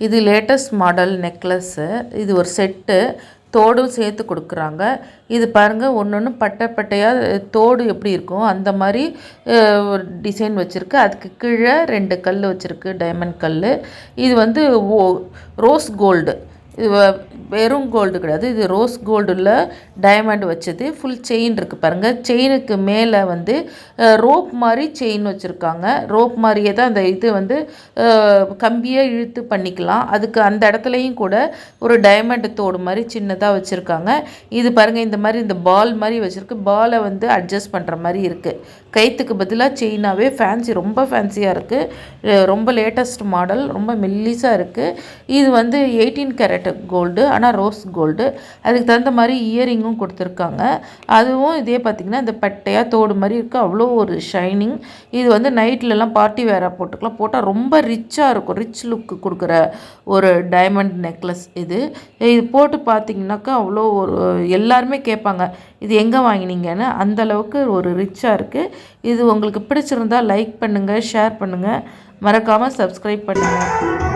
இது latest model necklace. இது ஒரு செட்டு. தோடும் சேர்த்து கொடுக்குறாங்க. இது பாருங்கள், ஒன்று ஒன்று பட்டை பட்டையாக தோடு எப்படி இருக்கும் அந்த மாதிரி ஒரு டிசைன் வச்சுருக்கு. அதுக்கு கீழே 2 கல் வச்சுருக்கு, டைமண்ட் கல். இது வந்து ரோஸ் கோல்டு. இது வெறும் கோல்டு கிடையாது, இது ரோஸ் கோல்டில் டைமண்ட் வச்சது. ஃபுல் செயின் இருக்குது பாருங்கள். செயினுக்கு மேலே வந்து ரோப் மாதிரி செயின் வச்சுருக்காங்க. ரோப் மாதிரியே தான் அந்த இது வந்து கம்பியை இழுத்து பண்ணிக்கலாம். அதுக்கு அந்த இடத்துலையும் கூட ஒரு டைமண்ட் தோடு மாதிரி சின்னதாக வச்சுருக்காங்க. இது பாருங்கள், இந்த மாதிரி இந்த பால் மாதிரி வச்சுருக்கு. பாலை வந்து அட்ஜஸ்ட் பண்ணுற மாதிரி இருக்குது. கைத்துக்கு பதிலாக செயினாகவே ஃபேன்சி, ரொம்ப ஃபேன்சியாக இருக்குது. ரொம்ப லேட்டஸ்ட் மாடல், ரொம்ப மெல்லிஸாக இருக்குது. இது வந்து 18 கேரட் கோல்டு, ஆனால் ரோஸ் கோல்டு. அதுக்கு தகுந்த மாதிரி இயரிங்கும் கொடுத்துருக்காங்க. அதுவும் இதே பார்த்திங்கன்னா இந்த பட்டையாக தோடு மாதிரி இருக்குது. அவ்வளோ ஒரு ஷைனிங். இது வந்து நைட்லலாம் பார்ட்டி வேராக போட்டுக்கலாம். போட்டால் ரொம்ப ரிச்சாக இருக்கும். ரிச் லுக்கு கொடுக்குற ஒரு டைமண்ட் நெக்லஸ் இது. இது போட்டு பார்த்திங்கனாக்கா அவ்வளோ ஒரு எல்லாருமே கேட்பாங்க இது எங்கே வாங்கினீங்கன்னு. அந்தளவுக்கு ஒரு ரிச்சாக இருக்குது. இது உங்களுக்கு பிடிச்சிருந்தால் லைக் பண்ணுங்கள், ஷேர் பண்ணுங்கள், மறக்காமல் சப்ஸ்கிரைப் பண்ணுங்கள்.